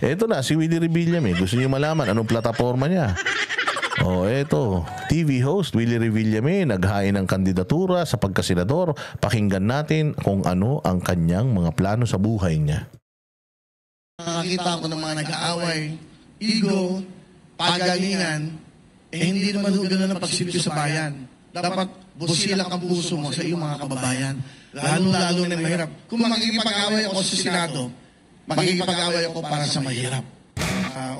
Eto na, si Willie Revillame. Gusto niyo malaman anong plataforma niya? Eto. TV host Willie Revillame naghain ng kandidatura sa pagkasenador. Pakinggan natin kung ano ang kanyang mga plano sa buhay niya. Nakakita ko ng mga nag-aaway, ego, pagalingan, hindi naman gano'n ang pagsilbi sa bayan. Dapat busilak ang puso mo sa iyong mga kababayan. Lalo-lalo na mahirap. Kung makikipag-away ako sa Senado, makikipag-away ako para sa mahirap.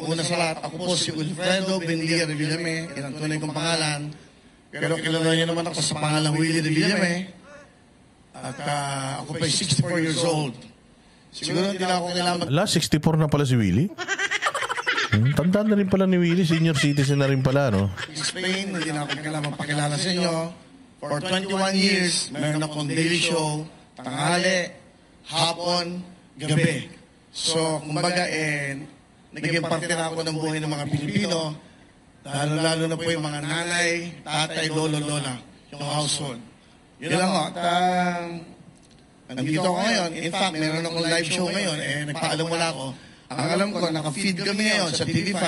Una sa lahat, ako po si Wilfredo Bendia Revillame, yan ang tunay kong pangalan. Pero kilala niyo naman ako sa pangalang Willie Revillame. At ako pa 64 years old. Siguro hindi na ako kailangan... 64 na pala si Willie? Tanda na rin pala ni Willie, senior citizen na rin pala, no? Spain, hindi na ako kailangan magpakilala sa inyo. For 21 years, meron akong daily show, tanghali, hapon, gabi. So, kumbaga, naging parte na ako ng buhay ng mga Pilipino, lalo na po yung mga nanay, tatay, lolo, lola, yung household. Yun lang ho. Nandito ako ngayon. In fact, meron akong live show ngayon. Nagpaalam muna ako. Ang alam ko, naka-feed kami ngayon sa TV5.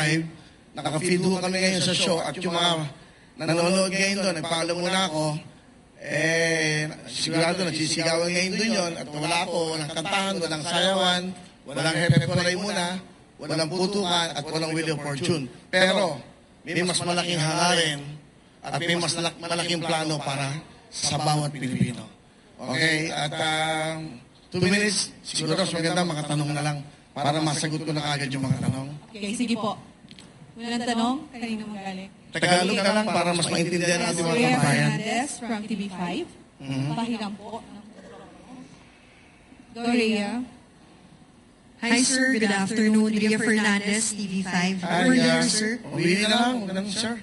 Naka-feed kami ngayon sa show. At yung mga nanonood ngayon doon, nagpaalam muna ako. Sigurado, nagsisigawan ngayon doon yun. At wala ako, walang kantahan, walang sayawan, walang hepet-koray muna, walang putukan, at walang Wheel of Fortune. Pero, may mas malaking hangarin at may mas malaking plano para sa bawat Pilipino. Okay? At 2 minutes, siguro mas maganda mga tanong na lang para masagot ko na agad yung mga tanong. Okay, sige po. Walang tanong? Kanina magaling. Tagalog na lang para mas maintindihan natin mga Rhea kabayan. Fernandez from TV5. Pahiram po. Go, Rhea. Hi sir, good afternoon. Rhea Fernandez, TV5. Hi, Earlier, sir. Willie na lang. Ganun, sir.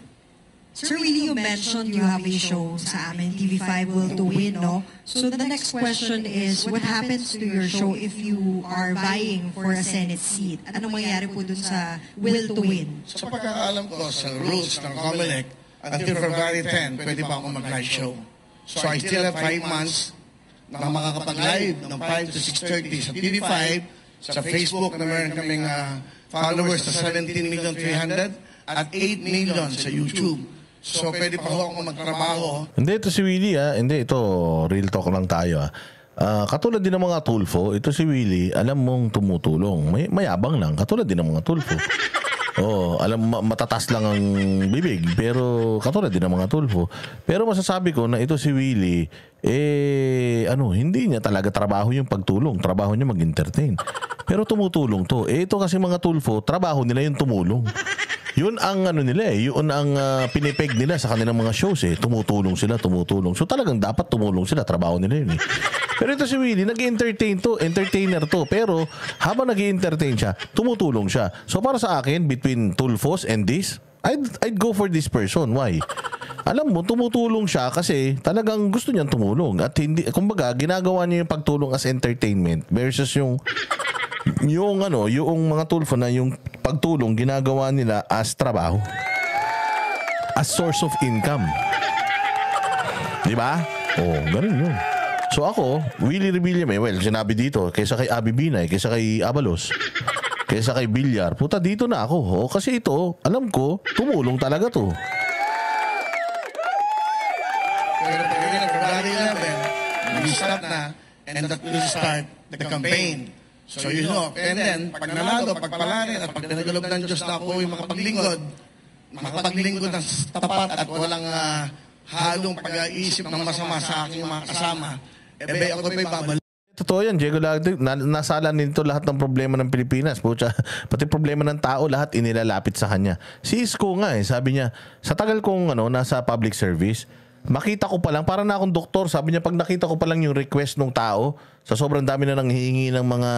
Sir, Willie, you mentioned you have a show sa amin, TV5 Will to Win, no? So the next question is, what happens to your show if you are vying for a Senate seat? Anong mangyayari po dun sa Will to Win? Sa pagkakaalam ko sa rules ng COMELEC, until February 10, pwede pa ako mag-live show. So I still have 5 months na makakapag-live ng 5 to 6:30 sa TV5, sa Facebook na meron kaming followers na 17,300,000 at 8 million sa YouTube. So pwede pa ako magtrabaho. Hindi, ito si Willie Hindi, ito real talk lang tayo katulad din ng mga Tulfo, ito si Willie, alam mong tumutulong. Mayabang lang, katulad din ng mga Tulfo. Alam matatas lang ang bibig, pero katulad din ng mga Tulfo. Pero masasabi ko na ito si Willie, hindi niya talaga trabaho yung pagtulong. Trabaho niya mag-entertain. Pero tumutulong to. Ito kasi mga Tulfo, trabaho nila yung tumulong. Yun ang nila yun ang pinipeg nila sa kanilang mga shows Tumutulong sila. So talagang dapat tumulong sila, trabaho nila yun Pero ito si Willie, entertainer to. Pero habang nag-i-entertain siya, tumutulong siya. So para sa akin, between Tulfos and this, I'd go for this person. Why? Alam mo, tumutulong siya kasi talagang gusto niyang tumulong. At hindi, kumbaga, ginagawa niya yung pagtulong as entertainment versus yung mga Tulfo na yung pagtulong ginagawa nila as trabaho. As source of income. Di ba? Ganun yun. So ako, Willie Revillame, sinabi dito, kaysa kay Abby Binay, kaysa kay Abalos, kaysa kay Villar, puta dito na ako. Kasi ito, alam ko, tumulong talaga to. Pero pagdating ng February 11, we start na, and that will start the campaign. So you know, and then, pag nanalo, pagpalarin, at pag nagalob ng Diyos na ako yung makapaglingkod ng tapat at walang halong pag-iisip ng masama sa aking mga kasama, ako may babalik. Totoo yan, Diego. Nasala nito lahat ng problema ng Pilipinas. Pati problema ng tao, lahat inilalapit sa kanya. Si Isko nga sabi niya, sa tagal kong nasa public service, makita ko pa lang, para na akong doktor, sabi niya, pag nakita ko pa lang yung request ng tao, sa sobrang dami na nanghihingi ng mga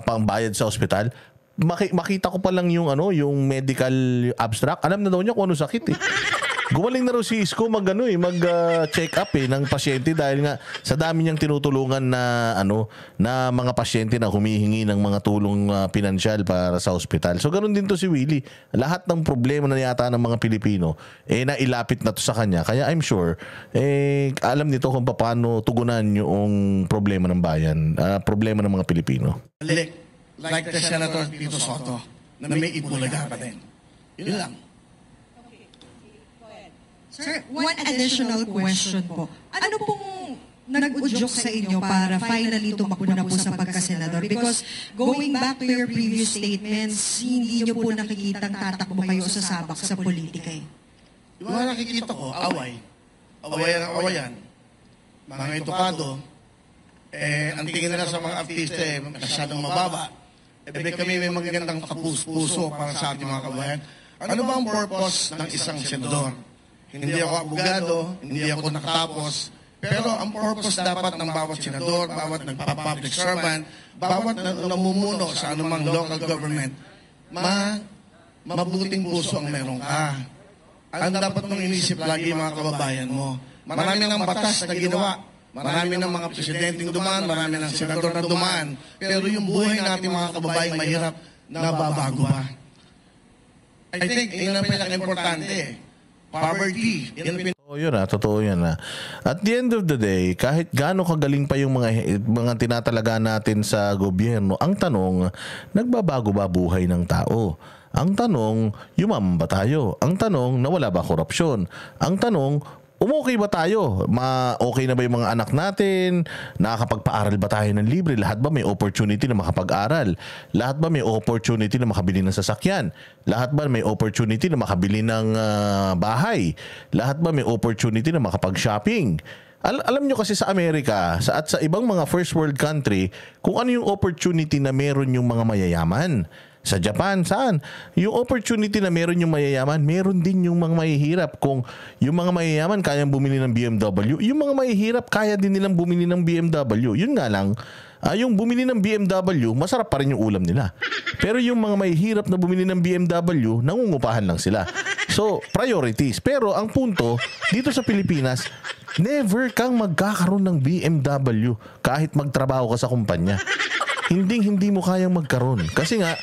pangbayad sa ospital, makita ko pa lang yung medical abstract, alam na daw niya kung ano sakit Gumaling na raw si Isko mag-check up ng pasyente dahil nga sa dami niyang tinutulungan na na mga pasyente na humihingi ng mga tulong pinansyal para sa ospital. So ganoon din to si Willie. Lahat ng problema na yata ng mga Pilipino nailapit na to sa kanya. Kaya I'm sure alam nito kung paano tugunan yung problema ng bayan, problema ng mga Pilipino. like the Senator Tito Soto, na may Itbulaga pa din. Yun lang. Sir, one additional question po. Ano pong nag-udyok sa inyo para finally tumakbo na po sa pagkasenador? Because going back to your previous statements, hindi nyo po nakikitang tatakbo kayo sa sabak sa politika eh. Yung mga nakikita ko, away. Awayan ang awayan. Mga itokado, ang tingin nila sa mga artista masyadong mababa. Kami may magagandang puso para sa ating mga kabayan. Ano ba ang purpose ng isang senador? Hindi ako abogado, hindi ako nakatapos, pero ang purpose dapat ng bawat senador, bawat nagpa-public servant, bawat namumuno sa anumang local government, mabuting puso ang meron ka. Ang dapat mong inisip lagi mga kababayan mo. Marami ng batas na ginawa, marami ng mga presidenteng dumaan, marami ng senador na dumaan, pero yung buhay natin mga kababayan mahirap, nababago ba? I think yun ang pinaka-importante. Poverty. Totoo yan. At the end of the day, kahit gaano kagaling pa yung mga tinatalaga natin sa gobyerno, ang tanong, nagbabago ba buhay ng tao? Ang tanong, yumaman ba tayo? Ang tanong, nawala ba korupsyon? Ang tanong, umokay ba tayo? Okay na ba yung mga anak natin? Nakakapagpaaral ba tayo ng libre? Lahat ba may opportunity na makapag-aral? Lahat ba may opportunity na makabili ng sasakyan? Lahat ba may opportunity na makabili ng bahay? Lahat ba may opportunity na makapag-shopping? Alam nyo kasi sa Amerika at sa ibang mga first world country, kung ano yung opportunity na meron yung mga mayayaman. Sa Japan, saan? Yung opportunity na meron yung mayayaman, meron din yung mga mahihirap. Kung yung mga mayayaman kayang bumili ng BMW, yung mga mahihirap kaya din nilang bumili ng BMW. Yun nga lang, yung bumili ng BMW, masarap pa rin yung ulam nila. Pero yung mga mahihirap na bumili ng BMW, nangungupahan lang sila. So, priorities. Pero ang punto, dito sa Pilipinas, never kang magkakaroon ng BMW kahit magtrabaho ka sa kumpanya. Hindi mo kayang magkaroon. Kasi nga,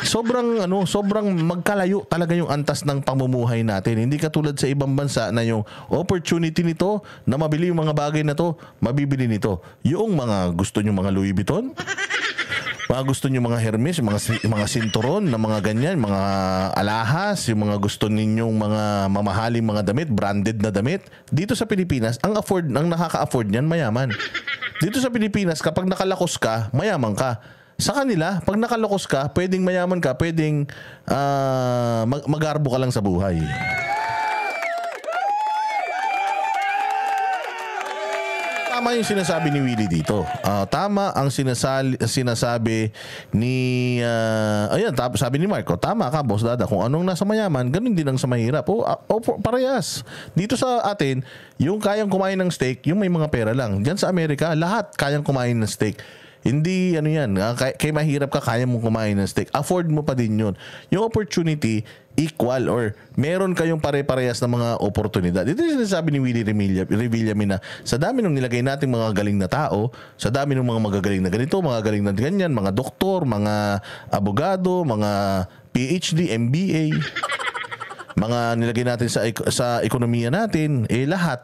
sobrang magkalayo talaga yung antas ng pamumuhay natin. Hindi katulad sa ibang bansa na yung opportunity nito na mabili yung mga bagay na to, mabibili nito. Yung mga gusto nyo mga Louis Vuitton, mga gusto nyo mga Hermes, mga sinturon na mga ganyan, mga alahas, yung mga gusto ninyong mga mamahaling mga damit, branded na damit. Dito sa Pilipinas, ang nakaka-afford niyan mayaman. Dito sa Pilipinas, kapag nakalakos ka, mayaman ka. Sa kanila, pag nakalakos ka, pwedeng mayaman ka, pwedeng magarbo ka lang sa buhay. Tama yung sinasabi ni Willie dito. Tama ang sinasabi ni sabi ni Marco. Tama ka, Boss Dada. Kung anong nasa mayaman, ganun din ang sa mahirap. Parehas. Dito sa atin, yung kayang kumain ng steak, yung may mga pera lang. Diyan sa Amerika, lahat kayang kumain ng steak. Hindi kay mahirap ka, kaya mong kumain ng steak. Afford mo pa din yun. Yung opportunity, equal or meron kayong pare-parehas na mga oportunidad. Ito yung sinasabi ni Willie Revillame na sa dami ng nilagay nating mga galing na tao, sa dami ng mga magagaling na ganito, mga galing na ganyan, mga doktor, mga abogado, mga PhD, MBA, mga nilagay natin sa ekonomiya natin, lahat.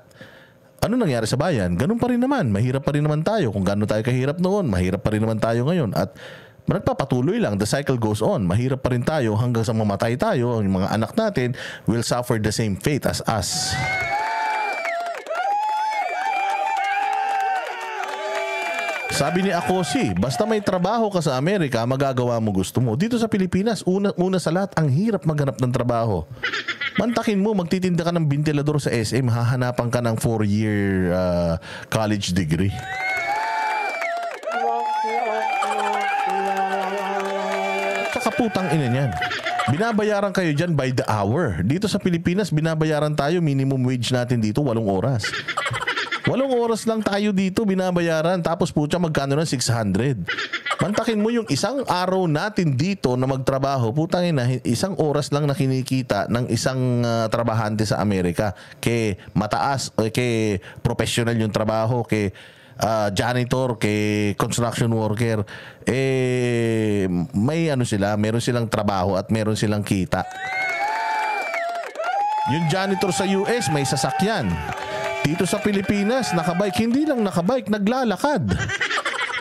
Ano nangyari sa bayan? Ganun pa rin naman. Mahirap pa rin naman tayo. Kung gaano tayo kahirap noon, mahirap pa rin naman tayo ngayon. At nagpapatuloy lang. The cycle goes on. Mahirap pa rin tayo hanggang sa mamatay tayo. Yung mga anak natin will suffer the same fate as us. Sabi ni Akosi, basta may trabaho ka sa Amerika, magagawa mo gusto mo. Dito sa Pilipinas, una sa lahat, ang hirap maghanap ng trabaho. Mantakin mo, magtitinda ka ng ventilador sa SM, hahanapan ka ng 4-year college degree. Sa kaputang ina niyan. Binabayaran kayo dyan by the hour. Dito sa Pilipinas, binabayaran tayo, minimum wage natin dito, 8 oras. 8 oras lang tayo dito binabayaran. Tapos putya, magkano na 600. Mantakin mo yung isang araw natin dito na magtrabaho. Putang ina, 1 oras lang na kinikita ng isang trabahante sa Amerika. Kay mataas, kay professional yung trabaho, kay janitor, kay construction worker. Meron silang trabaho at meron silang kita. Yung janitor sa US may sasakyan. Dito sa Pilipinas, nakabike, hindi lang nakabike, naglalakad.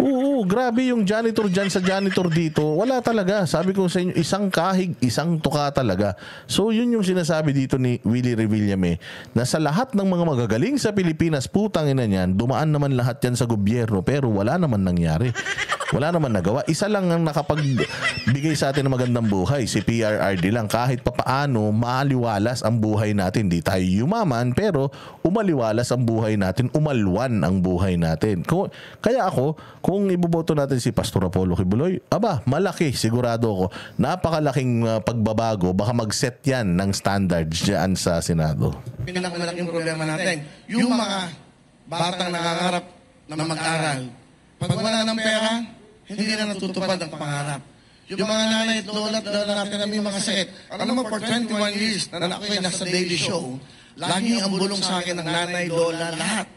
Oo, grabe yung janitor dyan sa janitor dito. Wala talaga. Sabi ko sa inyo, isang kahig, isang tuka talaga. So, yun yung sinasabi dito ni Willie Revillame na sa lahat ng mga magagaling sa Pilipinas, putang ina niyan, dumaan naman lahat yan sa gobyerno pero wala naman nangyari. Wala naman nagawa. Isa lang ang nakapagbigay sa atin ng magandang buhay, si PRRD lang. Kahit papaano, maaliwalas ang buhay natin. Di tayo yumaman, pero umaliwalas ang buhay natin, umalwan ang buhay natin. Kaya ako, kung iboboto natin si Pastor Apollo Kibuloy, malaki, sigurado ako. Napakalaking pagbabago, baka mag-set yan ng standards dyan sa Senado. Pinakamalaking problema natin, yung mga batang nangangarap na mag-aral, pag wala ng pera, hindi na natutupad ang pangarap. Yung mga nanay at lola natin na may mga sakit, alam mo, for 21 years na ako'y nasa daily show, lagi ang bulong sa akin ng nanay, lola, lahat.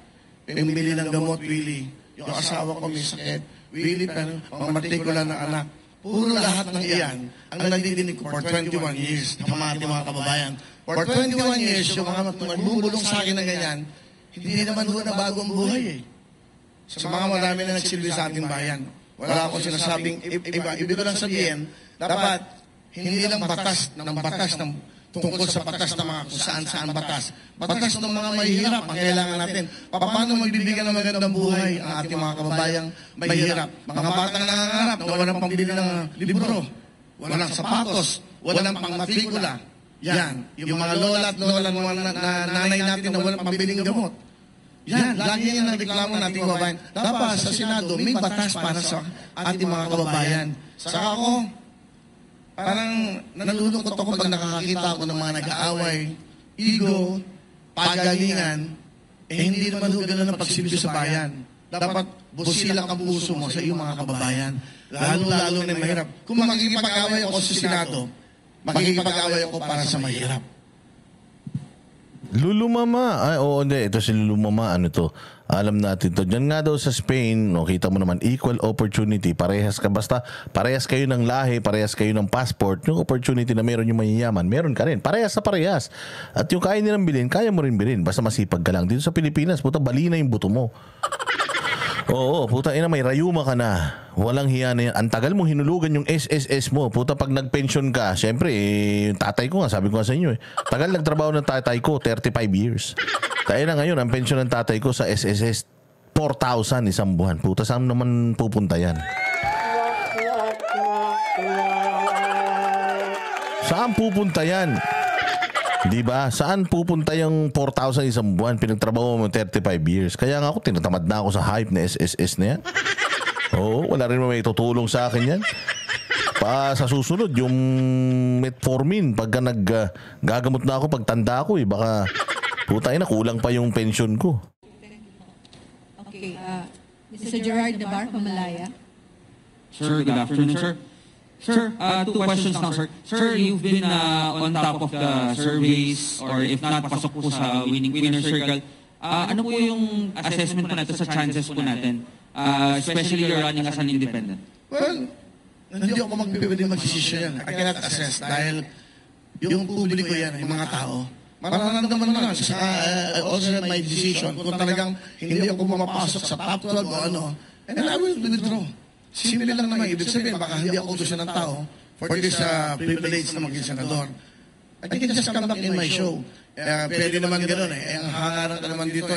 Pumili ng gamot, Willie. Yung asawa ko may sakit, Willie, pero pamatrikula ng anak. Puro lahat ng iyan ang nadidinig ko for 21 years na pamati mga kababayan. For 21 years, yung mga magbubulong sa akin na ganyan, hindi naman doon na bago ang buhay eh. Sa mga marami na nagsilbi sa ating bayan. Wala akong sinasabing iba. Ibig ko lang sabihin, dapat hindi lang batas ng tungkol sa batas ng mga kung saan batas. Batas ng mga mahihirap ang kailangan natin. Paano magbibigyan ng magandang buhay ang ating mga kababayang mahihirap? Mga batang nangangarap na walang pambili ng libro, walang sapatos, walang pangmatrikula. Yan. Yung mga lola at lola ng mga nanay natin na walang pambiling gamot. Yan, lagi yan ang reklamo nating kababayan. Dapat sa Senado, may batas para sa ating mga kababayan. Saka ako, parang nalulungkot ako pag nakakakita ako ng mga nag-aaway, ego, pagalingan, hindi naman ho ganun ang pagsilbi sa bayan. Dapat busilak ang puso mo sa iyong mga kababayan. Lalo na mahirap. Kung makikipag-away ako sa Senado, makikipag-away ako para sa mahirap. Lulumama. Ay, oo, hindi. Ito si Lulumama. Ano to? Alam natin to. Diyan nga daw sa Spain, kita mo naman, equal opportunity. Parehas ka. Basta parehas kayo ng lahi, parehas kayo ng passport. Yung opportunity na meron yung mayayaman, meron ka rin. Parehas sa parehas. At yung kaya nilang bilhin, kaya mo rin bilhin. Basta masipag ka lang. Dito sa Pilipinas, puta, bali na yung buto mo. Oo, puta ina, may rayuma ka na. Walang hiya na yan. Ang tagal mo hinulugan yung SSS mo. Puta, pag nag-pension ka, syempre, yung tatay ko nga, sabi ko nga sa inyo tagal nagtrabaho ng tatay ko, 35 years. Tayo na ngayon, ang pension ng tatay ko sa SSS, 4,000 isang buwan. Puta, saan naman pupunta yan? Saan pupunta yan? Diba? Saan pupunta yung 4,000 isang buwan? Pinagtrabaho mo 35 years. Kaya nga ako, tinatamad na ako sa hype na SSS na yan. Oo, wala rin may tutulong sa akin yan. Sa susunod, yung metformin, pagka gagamot na ako, pagtanda ko baka puta ina, kulang pa yung pension ko. Okay, Mr. Gerard Navar from Malaya. Sir, good afternoon, sir. Sir, two questions lang, sir. Sir, you've been on top of the surveys or if not, pasok po sa winner circle. Ano po yung assessment po natin sa chances po natin? Especially you're running as an independent. Well, hindi ako pwede mag-decision yan. I cannot assess dahil yung publiko yan, yung mga tao. Mararamdaman naman sa also my decision kung talagang hindi ako pumapasok sa top 12 o ano, and I will withdraw. Simple lang naman. Ibig sabihin, baka hindi ako gusto ng tao for this privilege na maging senador. I can just come back in my show. Pwede naman gano'n Ang hangaran ka naman dito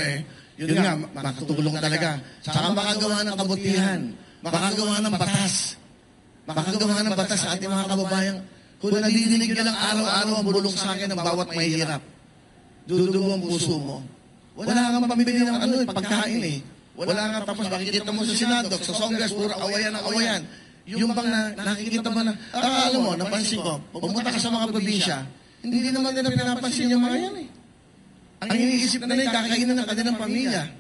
yun nga, makatulong talaga. Saka makagawa ng kabutihan. Makagawa ng batas. Makagawa ng batas sa ating mga kababayan. Kung nadidinig ka lang araw-araw ang bulong sa akin ng bawat mahihirap, dudugo ang puso mo. Wala kang pamibili ng pagkain Wala nga, tapos nakikita mo sa Senado, sa Congress, puro awayan ng awayan. Yung bang nakikita mo na, alam mo, napansin ko, pumunta ka sa mga probinsya, hindi naman nila pinapansin yung mga yan Ang iniisip na nila, kakainan ng kanilang pamilya.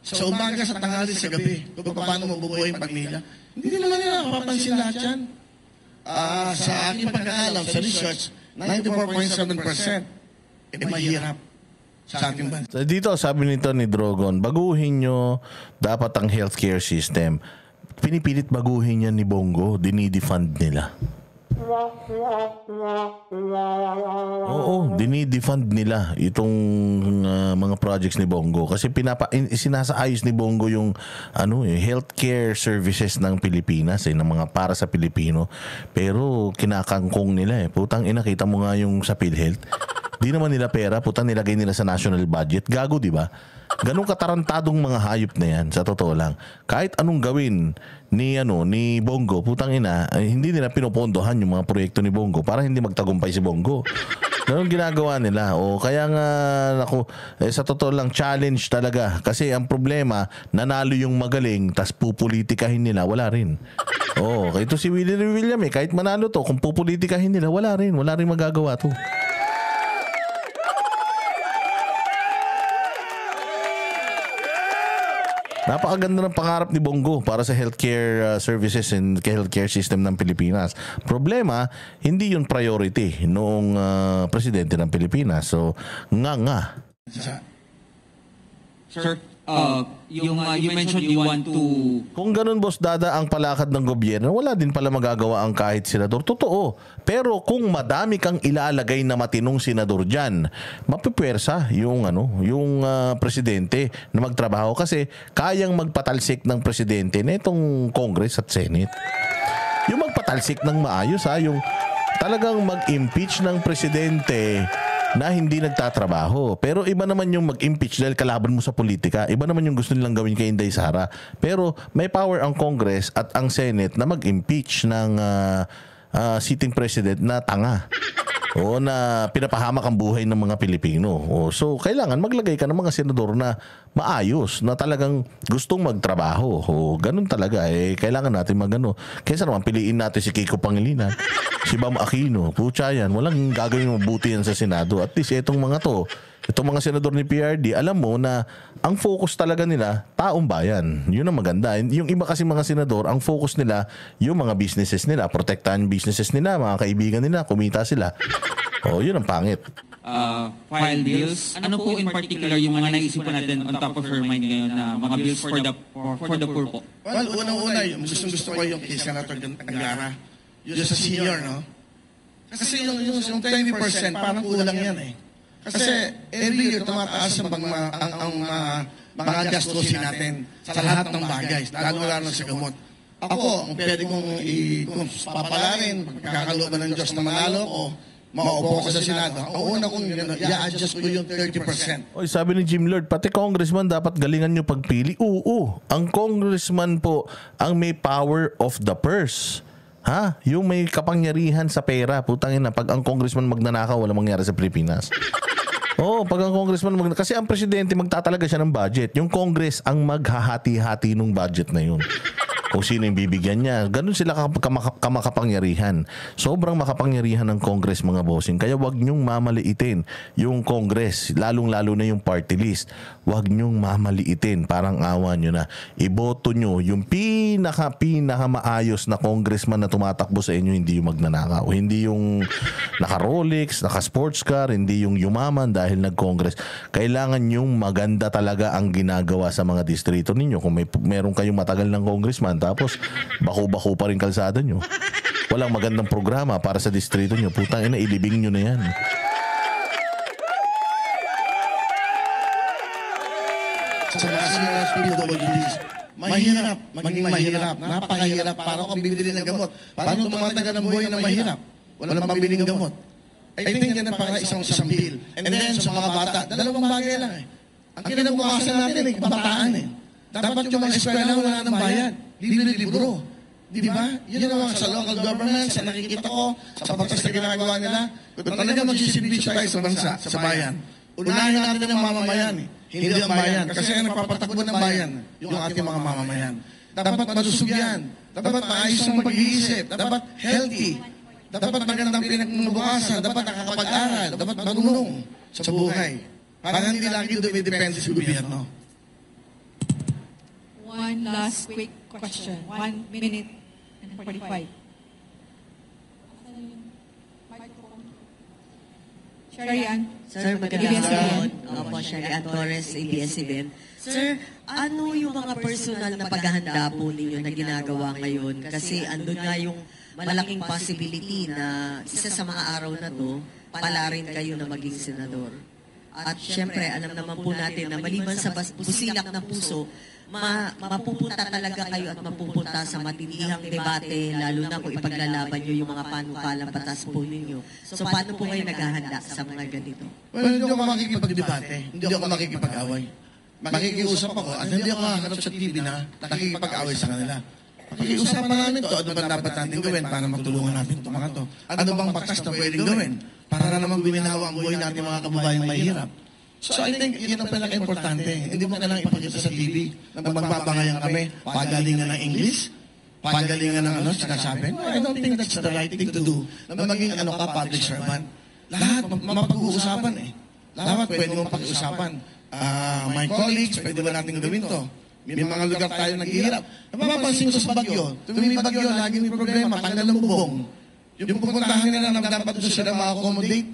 Sa umaga, sa tanghali, sa gabi, kung paano mabubuhay ang pamilya. Hindi naman nila napapansin lahat yan. Sa aking pagkaalam, sa research, 94.7% mahirap sa ating bansa. Dito, sabi nito ni Drogon, baguhin nyo dapat ang healthcare system. Pinipilit baguhin yan ni Bongo, dinidefund nila. Oo, dinidefund nila itong mga projects ni Bongo kasi sinasaayos ni Bongo yung healthcare services ng Pilipinas ng mga para sa Pilipino. Pero kinakangkong nila Putang ina, kita mo nga yung sa PhilHealth. Di naman nila pera, putang nilagay nila sa national budget. Gago, di ba? Ganong katarantadong mga hayop na yan, sa totoo lang. Kahit anong gawin ni Bongo, putang ina, hindi nila pinopondohan yung mga proyekto ni Bongo para hindi magtagumpay si Bongo. Ganun ginagawa nila. O kaya nga, sa totoo lang, challenge talaga. Kasi ang problema, nanalo yung magaling, tas pupolitikahin nila, wala rin. Ito si William kahit manalo to, kung pupolitikahin nila, wala rin magagawa to. Napakaganda ng pangarap ni Bongo para sa healthcare services and healthcare system ng Pilipinas. Problema, hindi yun priority noong presidente ng Pilipinas. So, nga. Sir, you mentioned you want to... Kung ganun, boss, dada ang palakad ng gobyerno, wala din pala magagawa ang kahit senador. Totoo. Pero kung madami kang ilalagay na matinong senador dyan, mapipwersa yung presidente na magtrabaho kasi kayang magpatalsik ng presidente na itong Congress at Senate. Yung magpatalsik ng maayos, yung talagang mag-impeach ng presidente na hindi nagtatrabaho. Pero iba naman yung mag-impeach dahil kalaban mo sa politika. Iba naman yung gusto nilang gawin kay Inday Sara. Pero may power ang Congress at ang Senate na mag-impeach ng sitting president na tanga. Na pinapahamak ang buhay ng mga Pilipino. So, kailangan maglagay ka ng mga senador na maayos, na talagang gustong magtrabaho. Ganun talaga. Kailangan natin Kaysa naman, piliin natin si Kiko Pangilinan, si Bam Aquino, putya yan. Walang gagawin mabuti yan sa Senado. At least, itong mga senador ni PRD, alam mo na ang focus talaga nila, taong bayan. Yun ang maganda. Yung iba kasi mga senador, ang focus nila, yung mga businesses nila, protektahan businesses nila, mga kaibigan nila, kumita sila. Yun ang pangit. File bills. Ano po in particular yung mga naisipan natin on top of your mind ngayon na mga bills for the poor po? Well, unang-una, gusto ko yung kay Senator Angara. Yung sa senior, no? Kasi yung 20% parang kulang yan Kasi every year tumataas ang mga gastusin natin sa lahat ng bagay, lalo sa gamot. Ako, kung pwede kong papalarin, pagkakalooban ng Diyos na manalo ko, maupo ko sa Senado, ang una kong i-adjust ko yung 30%. Sabi ni Jim Lord, pati congressman dapat galingan nyo pagpili. Ang congressman po ang may power of the purse. Yung may kapangyarihan sa pera. Putang ina, pag ang congressman magnanakaw, walang mangyari sa Pilipinas. Pag ang congressman kasi ang presidente magtatalaga siya ng budget. Yung Congress ang maghahati-hati ng budget na yun. Kung sino yung bibigyan niya. Ganun sila kamakapangyarihan. Sobrang makapangyarihan ng Congress, mga bossing. Kaya wag niyong mamaliitin yung Congress, lalong-lalo na yung party list. Wag niyong mamaliitin. Parang awa niyo na. Iboto niyo yung pinaka maayos na congressman na tumatakbo sa inyo, hindi yung magnanakaw. Hindi yung naka-Rolex, naka-sports car, hindi yung yumaman dahil nag-Congress. Kailangan yung maganda talaga ang ginagawa sa mga distrito ninyo. Kung meron kayong matagal ng congressman, tapos bako-bako pa rin kalsada nyo. Walang magandang programa para sa distrito nyo. Putang ina, ilibing nyo na yan. Sa mga PWDs, mahirap, maging mahirap. Napakahirap. Para kung bibili ng gamot. Paano tumatagal ang buhay ng mahirap? Walang pambili ng gamot. I think yan ang para isang bill. And then sa mga bata, dalawang bagay lang Ang kinabukasan natin kabataan Dapat yung mga eskwela wala ng bayan. Libro. Di ba? Yun ang mga sa local government, sa nakikita ko, sa patas na ginagawa nila. Kung talaga magsisilbisyo tayo sa bansa, sa bayan, unahin natin ang mamamayan. Hindi ang bayan. Kasi ang nagpapatakbo ng bayan, yung ating mga mamamayan. Dapat malusog yan. Dapat maayos ang pag-iisip. Dapat healthy. Dapat magandang pinagbukasan. Dapat nakakapag-aral. Dapat marunong sa buhay. Para hindi lagi dumidepende sa gobyerno. One last quick question. 1 minute and 45. Sherry Ann. Sir, magandang hapon. Opo, Sherry Ann Torres, ABS-CBN. Sir, ano yung mga personal na paghahanda po ninyo na ginagawa ngayon? Kasi andun nga yung malaking possibility na isa sa mga araw na to, pala rin kayo na maging senador. At syempre, alam naman po natin na maliban sa busilak ng puso, mapupunta talaga kayo at mapupunta sa matindihang debate, lalo na kung ipaglalaban nyo yung mga panukalang batas po ninyo. So paano po kayo naghahanda sa mga ganito? Well, hindi ako makikipagdebate. Hindi ako makikipag-away. Makikiusap ako at hindi ako makaharap sa TV na nakikipag-away sa kanila. Pakiusapan namin to, ano ba dapat natin gawin para magtulungan natin itong mga to? Ano bang batas na pwedeng gawin para naman guminawa ang buhay natin mga kababayang mahirap? So I think yun ang pinaka-importante. Hindi mo kailangang ipakita sa TV na magpapangayan kami, pagalingan ng English, pagalingan ng sinasabi. No, I don't think that's the right thing to do. Na maging public servant. Lahat mapag-uusapan eh. Lahat pwede mong pag-uusapan. My colleagues, pwede ba natin gawin to? May mga lugar tayo naghihirap. Napapansin ko sa Bagyo. Tuwing may Bagyo, lagi may problema. Tanggal ng bubong. Yung pupuntahan nila na dapat doon sila ma-accommodate,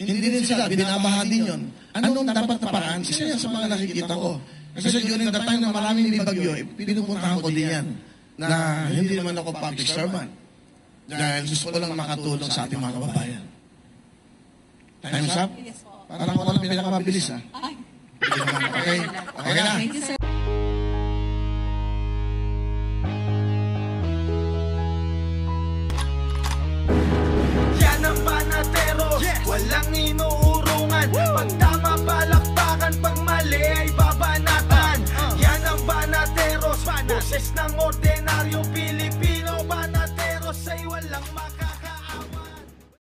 hindi din sila, binabaha din yun. Anong dapat na paraan? Isa yan sa mga nakikita ko. Kasi during the time na maraming may Bagyo, pinupuntahan ko din yan. Na hindi naman ako public servant. Dahil gusto ko lang makatulong sa ating mga kababayan. Time's up? Parang walang pinakamabilis, ha? Ay. Okay? Okay na? Thank you, sir.